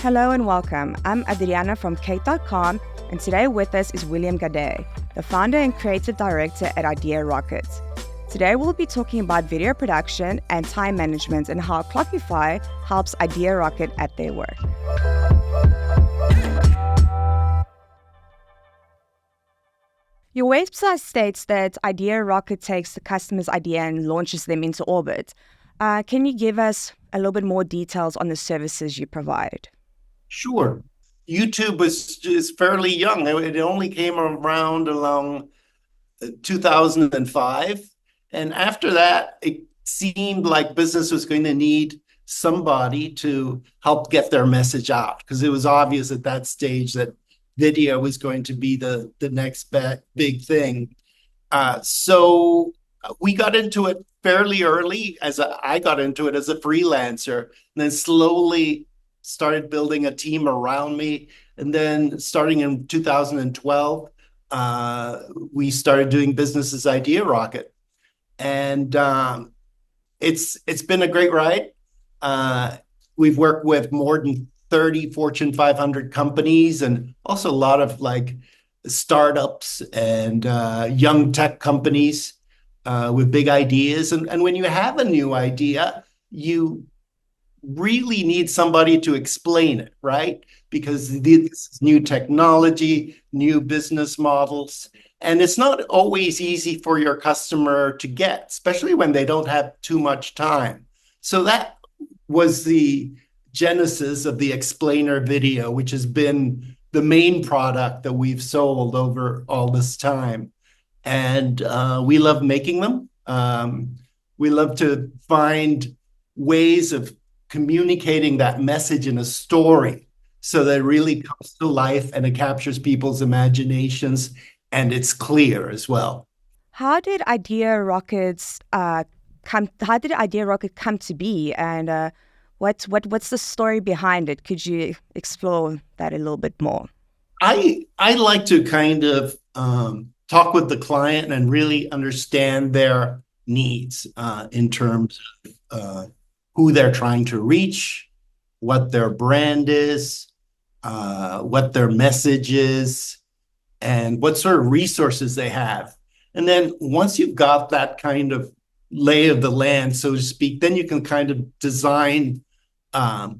Hello and welcome. I'm Adriana from Kate.com, and today with us is William Gadea, the founder and creative director at IdeaRocket. Today we'll be talking about video production and time management and how Clockify helps IdeaRocket at their work. Your website states that IdeaRocket takes the customer's idea and launches them into orbit. Can you give us a little bit more details on the services you provide? Sure. YouTube is fairly young. It only came around along 2005. And after that, it seemed like business was going to need somebody to help get their message out, because it was obvious at that stage that video was going to be the next big thing. So we got into it fairly early. I got into it as a freelancer, and then slowly started building a team around me. And then starting in 2012, we started doing business as IdeaRocket. And it's been a great ride. We've worked with more than 30 Fortune 500 companies, and also a lot of startups and young tech companies with big ideas. And when you have a new idea, you really need somebody to explain it, right? Because this is new technology, new business models, and it's not always easy for your customer to get, especially when they don't have too much time. So that was the genesis of the explainer video, which has been the main product that we've sold over all this time. And we love making them. We love to find ways of communicating that message in a story so that it really comes to life and it captures people's imaginations, and it's clear as well. How did IdeaRocket come to be, and what's the story behind it? Could you explore that a little bit more? I like to kind of talk with the client and really understand their needs in terms of who they're trying to reach, what their brand is, what their message is, and what sort of resources they have. And then once you've got that kind of lay of the land, so to speak, then you can kind of design a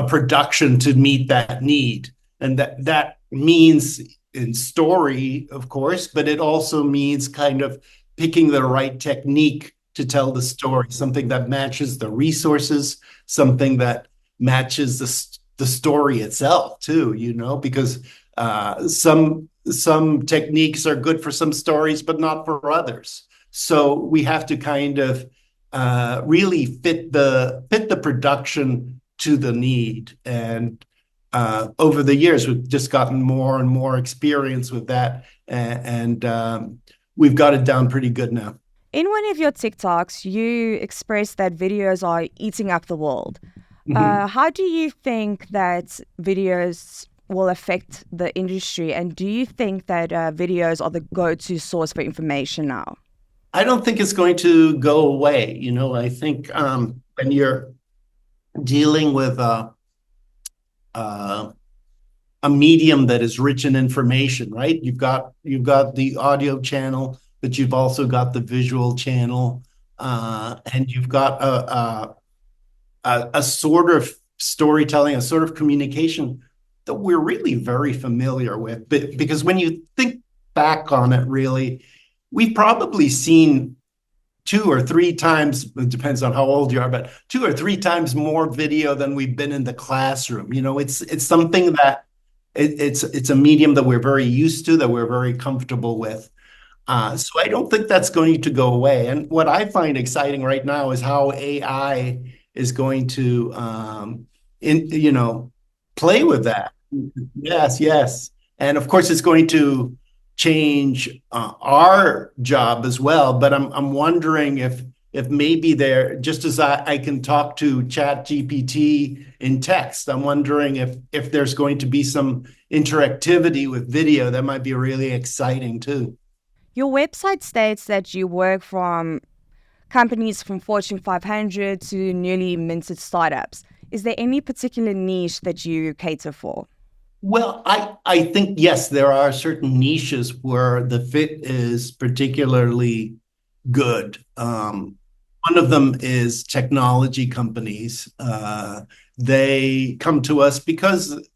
production to meet that need. And that means in story, of course, but it also means kind of picking the right technique to tell the story, something that matches the resources, something that matches the story itself too, because some techniques are good for some stories, but not for others. So we have to kind of really fit the production to the need. And over the years, we've just gotten more and more experience with that, and we've got it down pretty good now. In one of your TikToks, you expressed that videos are eating up the world. Mm-hmm. How do you think that videos will affect the industry? And do you think that videos are the go-to source for information now? I don't think it's going to go away. I think when you're dealing with a medium that is rich in information, right? You've got the audio channel, but you've also got the visual channel, and you've got a sort of storytelling, a sort of communication that we're really very familiar with. Because when you think back on it, really, we've probably seen 2 or 3 times, it depends on how old you are, but 2 or 3 times more video than we've been in the classroom. It's something that it's a medium that we're very used to, that we're very comfortable with. So I don't think that's going to go away. And what I find exciting right now is how AI is going to, play with that. Yes. And of course, it's going to change our job as well. But I'm wondering if maybe just as I can talk to ChatGPT in text, I'm wondering if there's going to be some interactivity with video that might be really exciting too. Your website states that you work from companies from Fortune 500 to newly minted startups. Is there any particular niche that you cater for? Well, I think, yes, there are certain niches where the fit is particularly good. One of them is technology companies. They come to us because,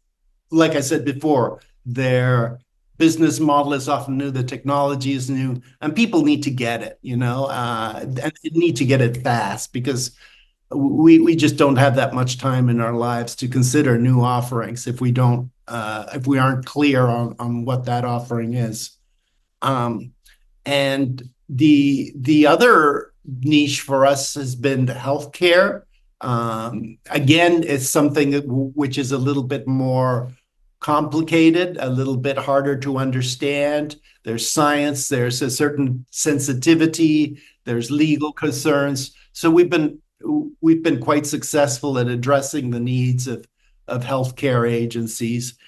like I said before, their business model is often new, the technology is new, and people need to get it, and they need to get it fast because we just don't have that much time in our lives to consider new offerings if we aren't clear on what that offering is. And the other niche for us has been healthcare. Again, it's something which is a little bit more complicated, a little bit harder to understand. There's science, there's a certain sensitivity, there's legal concerns. So we've been quite successful at addressing the needs of healthcare agencies.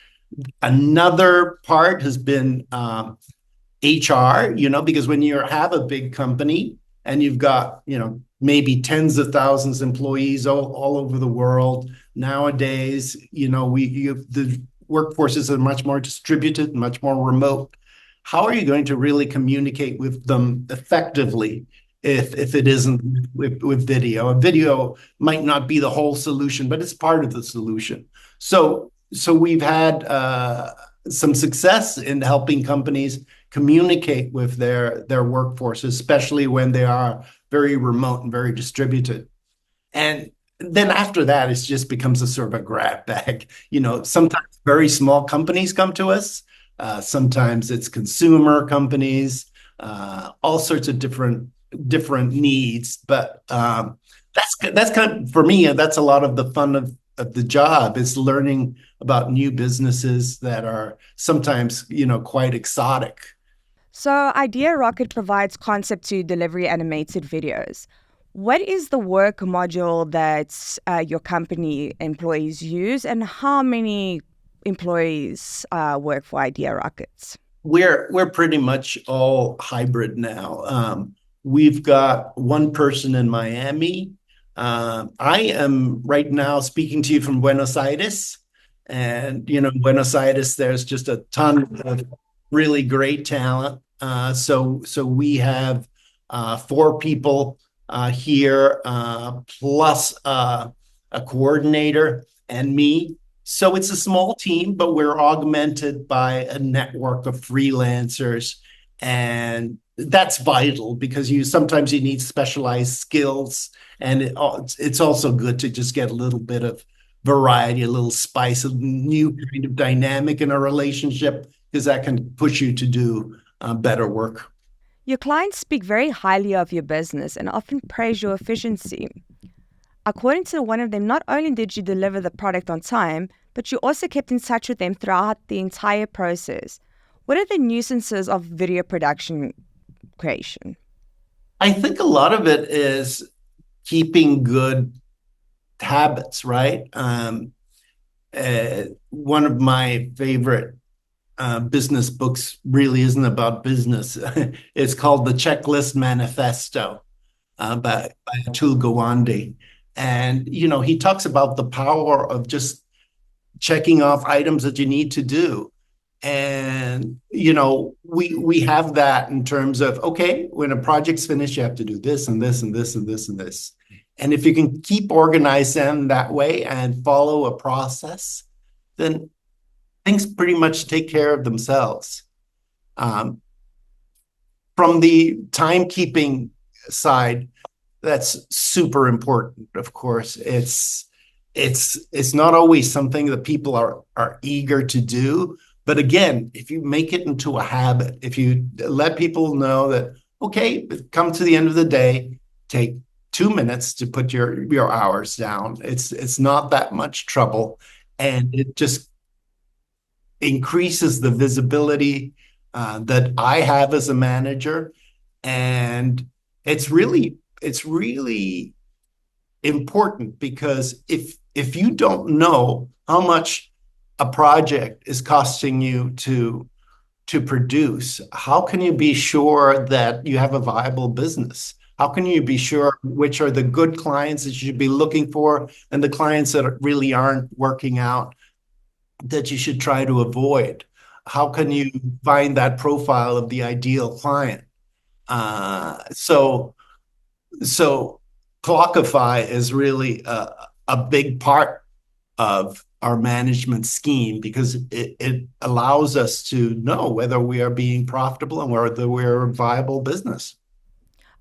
Another part has been HR, because when you have a big company and you've got, maybe tens of thousands of employees all over the world nowadays, the workforces are much more distributed, much more remote. How are you going to really communicate with them effectively if it isn't with video? A video might not be the whole solution, but it's part of the solution. So we've had some success in helping companies communicate with their workforce, especially when they are very remote and very distributed. And then after that, it just becomes a sort of a grab bag. Sometimes very small companies come to us. Sometimes it's consumer companies, all sorts of different needs. But that's kind of, for me, that's a lot of the fun of the job, is learning about new businesses that are sometimes, quite exotic. So, IdeaRocket provides concept to delivery animated videos. What is the work module that your company employees use, and how many employees work for IdeaRockets? We're pretty much all hybrid now. We've got one person in Miami. I am right now speaking to you from Buenos Aires, and Buenos Aires, there's just a ton of really great talent. So we have 4 people here, plus a coordinator and me. So it's a small team, but we're augmented by a network of freelancers, and that's vital because sometimes you need specialized skills, and it's also good to just get a little bit of variety, a little spice, a new kind of dynamic in a relationship, because that can push you to do better work. Your clients speak very highly of your business and often praise your efficiency. According to one of them, not only did you deliver the product on time, but you also kept in touch with them throughout the entire process. What are the nuisances of video production creation? I think a lot of it is keeping good habits, right? One of my favorite business books really isn't about business. It's called The Checklist Manifesto by Atul Gawande. And, he talks about the power of just checking off items that you need to do. And, we have that in terms of, okay, when a project's finished, you have to do this and this and this and this and this. And if you can keep organized in that way and follow a process, then things pretty much take care of themselves. From the timekeeping side, that's super important. Of course, it's not always something that people are eager to do. But again, if you make it into a habit, if you let people know that, okay, come to the end of the day, take 2 minutes to put your hours down. It's not that much trouble, and it just increases the visibility that I have as a manager, and it's really important, because if you don't know how much a project is costing you to produce, how can you be sure that you have a viable business? How can you be sure which are the good clients that you should be looking for and the clients that really aren't working out that you should try to avoid? How can you find that profile of the ideal client? So Clockify is really a big part of our management scheme because it allows us to know whether we are being profitable and whether we're a viable business.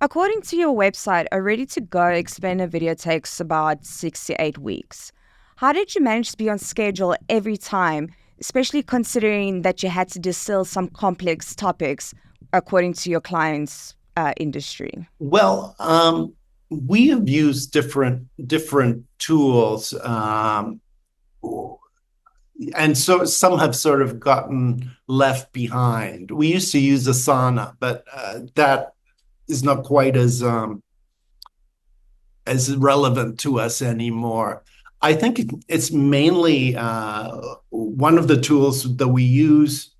According to your website, a ready to go explainer video takes about 6 to 8 weeks. How did you manage to be on schedule every time, especially considering that you had to distill some complex topics according to your client's industry? Well, we have used different tools, and so some have sort of gotten left behind. We used to use Asana, but that is not quite as relevant to us anymore. I think it's mainly one of the tools that we use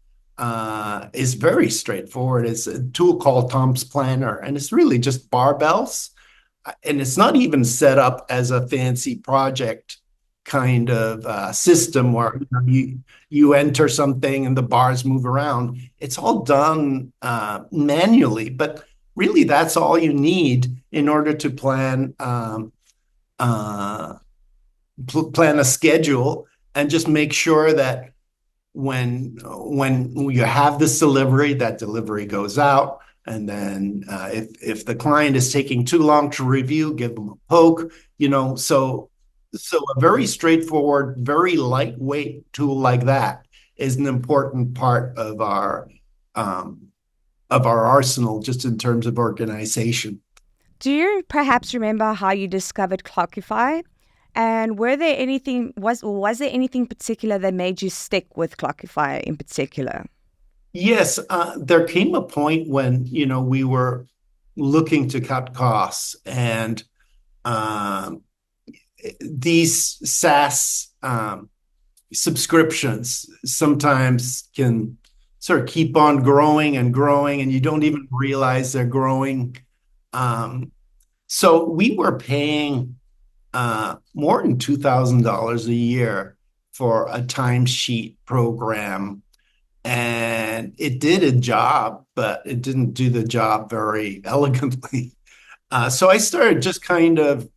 is very straightforward. It's a tool called Tom's Planner, and it's really just barbells. And it's not even set up as a fancy project kind of system where you enter something and the bars move around. It's all done manually, but really that's all you need in order to uh, plan a schedule and just make sure that when you have this delivery, that delivery goes out. And then if the client is taking too long to review, give them a poke, so a very straightforward, very lightweight tool like that is an important part of our arsenal, just in terms of organization. Do you perhaps remember how you discovered Clockify? And was there anything particular that made you stick with Clockify in particular? Yes, there came a point when we were looking to cut costs, and um, these SaaS subscriptions sometimes can sort of keep on growing and growing, and you don't even realize they're growing. Um, so we were paying more than $2,000 a year for a timesheet program, and it did a job, but it didn't do the job very elegantly. So I started just kind of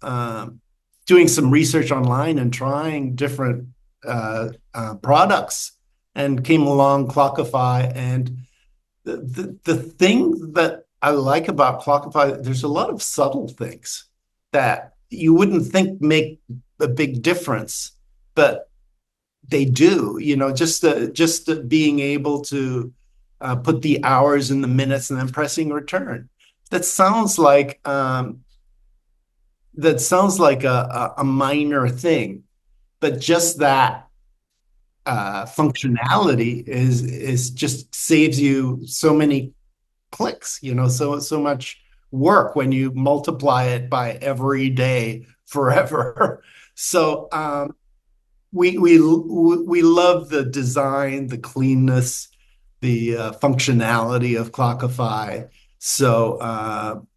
doing some research online and trying different products, and came along Clockify. And the thing that I like about Clockify, there's a lot of subtle things that you wouldn't think make a big difference, but they do. Just being able to put the hours in the minutes and then pressing return. That sounds like a minor thing, but just that functionality is just saves you so many clicks, so much work when you multiply it by every day forever. So we love the design, the cleanness, the functionality of Clockify. So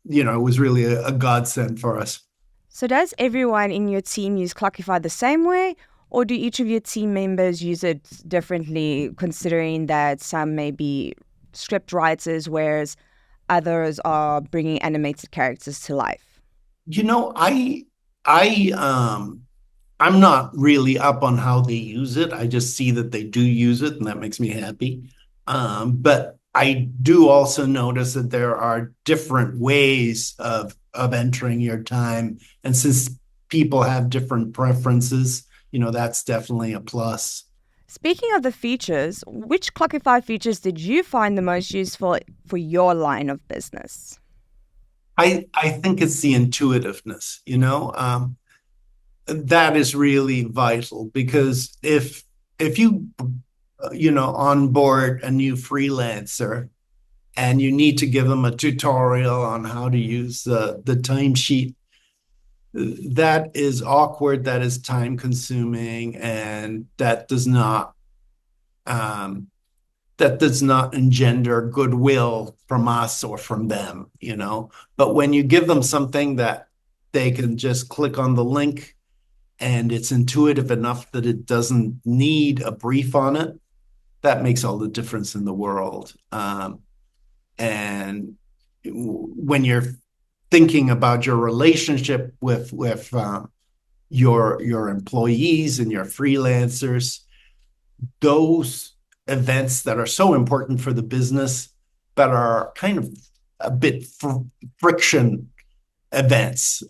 it was really a godsend for us. So does everyone in your team use Clockify the same way, or do each of your team members use it differently, considering that some may be script writers, whereas others are bringing animated characters to life? You know, I'm not really up on how they use it. I just see that they do use it, and that makes me happy. But I do also notice that there are different ways of entering your time, and since people have different preferences, that's definitely a plus. Speaking of the features, which Clockify features did you find the most useful for your line of business? I think it's the intuitiveness, that is really vital, because if you onboard a new freelancer and you need to give them a tutorial on how to use the timesheet, that is awkward, that is time consuming, and that does not that does not engender goodwill from us or from them, you know. But when you give them something that they can just click on the link and it's intuitive enough that it doesn't need a brief on it, that makes all the difference in the world. And when you're thinking about your relationship with your employees and your freelancers, those events that are so important for the business, but are kind of a bit friction events,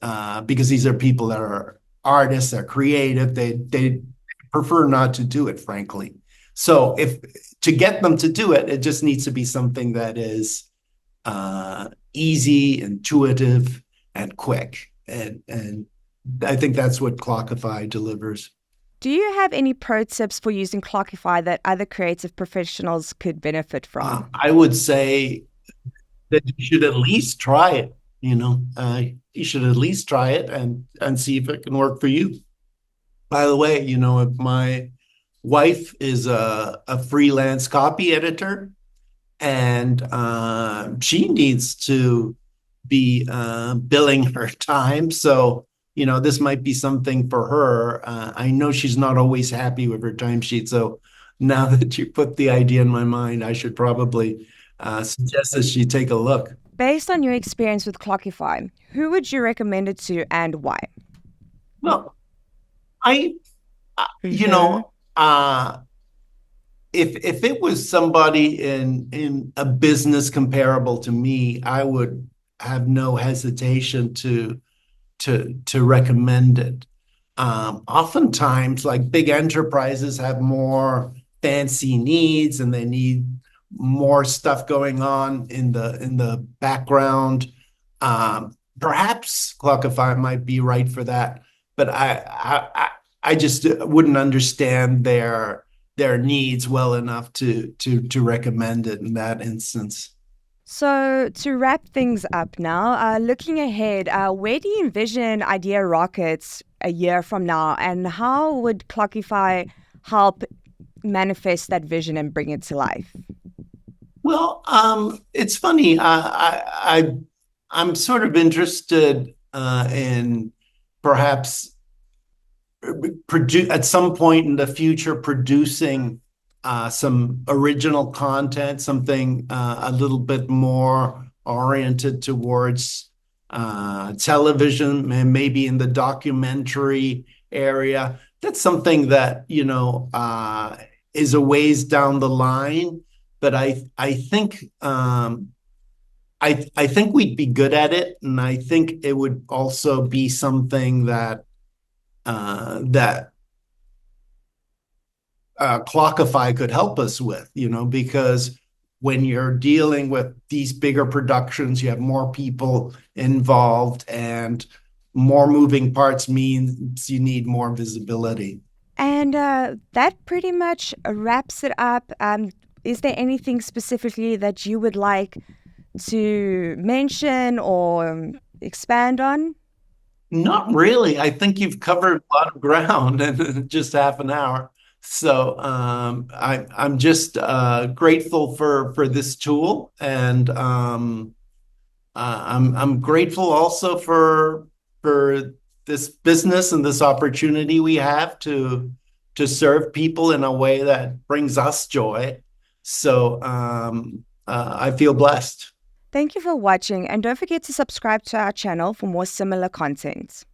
because these are people that are artists, they're creative, they prefer not to do it, frankly. So if to get them to do it, it just needs to be something that is easy, intuitive, and quick. And I think that's what Clockify delivers. Do you have any pro tips for using Clockify that other creative professionals could benefit from? I would say that you should at least try it. You should at least try it and see if it can work for you. By the way, if my wife is a freelance copy editor, and she needs to be billing her time. So, this might be something for her. I know she's not always happy with her timesheet. So now that you put the idea in my mind, I should probably suggest that she take a look. Based on your experience with Clockify, who would you recommend it to and why? Well, I, you Mm-hmm. know, if it was somebody in a business comparable to me, I would have no hesitation to recommend it. Oftentimes, like big enterprises have more fancy needs and they need more stuff going on in the background. Perhaps Clockify might be right for that, but I just wouldn't understand their needs well enough to recommend it in that instance. So, to wrap things up now, looking ahead, where do you envision IdeaRockets a year from now, and how would Clockify help manifest that vision and bring it to life? Well, it's funny. I'm sort of interested in perhaps at some point in the future producing some original content, something a little bit more oriented towards television and maybe in the documentary area. That's something that is a ways down the line, but I think I think we'd be good at it, and I think it would also be something that Clockify could help us with, because when you're dealing with these bigger productions, you have more people involved, and more moving parts means you need more visibility. And that pretty much wraps it up. Is there anything specifically that you would like to mention or expand on? Not really. I think you've covered a lot of ground in just half an hour. So I'm just grateful for this tool, and I'm grateful also for this business and this opportunity we have to serve people in a way that brings us joy. So I feel blessed. Thank you for watching, and don't forget to subscribe to our channel for more similar content.